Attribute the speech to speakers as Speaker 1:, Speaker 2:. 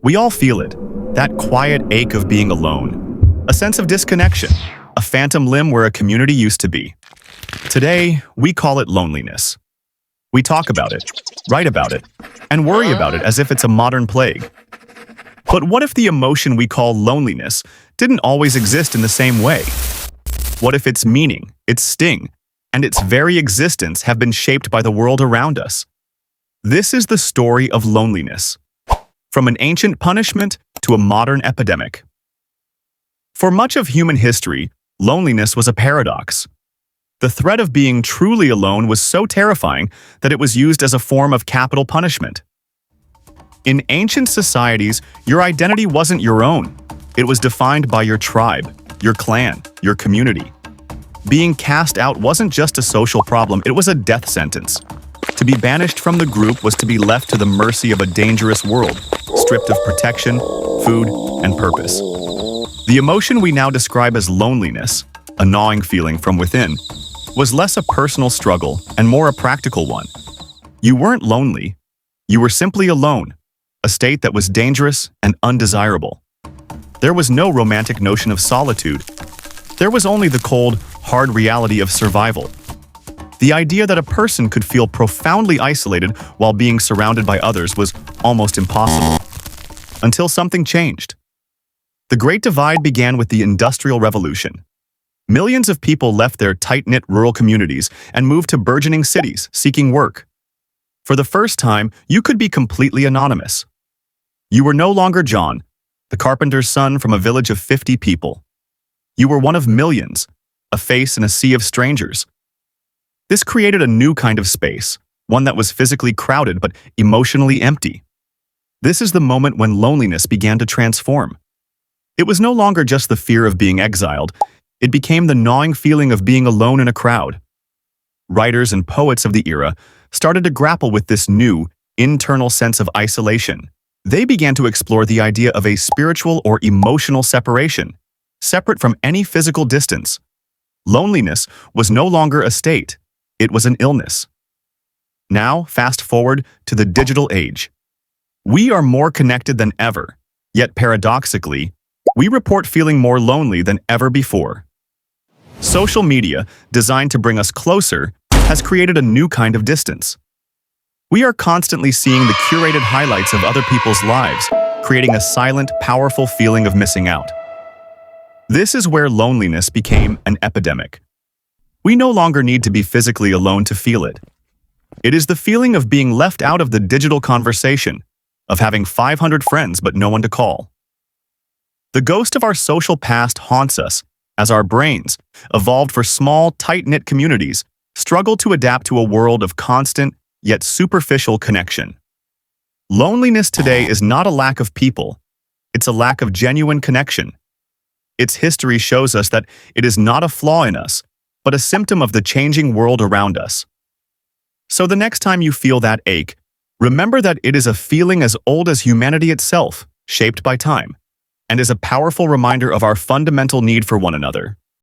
Speaker 1: We all feel it, that quiet ache of being alone, a sense of disconnection, a phantom limb where a community used to be. Today, we call it loneliness. We talk about it, write about it, and worry about it as if it's a modern plague. But what if the emotion we call loneliness didn't always exist in the same way? What if its meaning, its sting, and its very existence have been shaped by the world around us? This is the story of loneliness, from an ancient punishment to a modern epidemic. For much of human history, loneliness was a paradox. The threat of being truly alone was so terrifying that it was used as a form of capital punishment. In ancient societies, your identity wasn't your own. It was defined by your tribe, your clan, your community. Being cast out wasn't just a social problem, it was a death sentence. To be banished from the group was to be left to the mercy of a dangerous world, stripped of protection, food, and purpose. The emotion we now describe as loneliness, a gnawing feeling from within, was less a personal struggle and more a practical one. You weren't lonely. You were simply alone, a state that was dangerous and undesirable. There was no romantic notion of solitude. There was only the cold, hard reality of survival. The idea that a person could feel profoundly isolated while being surrounded by others was almost impossible. Until something changed. The Great Divide began with the Industrial Revolution. Millions of people left their tight-knit rural communities and moved to burgeoning cities seeking work. For the first time, you could be completely anonymous. You were no longer John, the carpenter's son from a village of 50 people. You were one of millions, a face in a sea of strangers. This created a new kind of space, one that was physically crowded but emotionally empty. This is the moment when loneliness began to transform. It was no longer just the fear of being exiled, it became the gnawing feeling of being alone in a crowd. Writers and poets of the era started to grapple with this new, internal sense of isolation. They began to explore the idea of a spiritual or emotional separation, separate from any physical distance. Loneliness was no longer a state, it was an illness. Now, fast forward to the digital age. We are more connected than ever, yet paradoxically, we report feeling more lonely than ever before. Social media, designed to bring us closer, has created a new kind of distance. We are constantly seeing the curated highlights of other people's lives, creating a silent, powerful feeling of missing out. This is where loneliness became an epidemic. We no longer need to be physically alone to feel it. It is the feeling of being left out of the digital conversation, of having 500 friends but no one to call. The ghost of our social past haunts us as our brains, evolved for small, tight-knit communities, struggle to adapt to a world of constant, yet superficial connection. Loneliness today is not a lack of people, it's a lack of genuine connection. Its history shows us that it is not a flaw in us, but a symptom of the changing world around us. So the next time you feel that ache, remember that it is a feeling as old as humanity itself, shaped by time, and is a powerful reminder of our fundamental need for one another.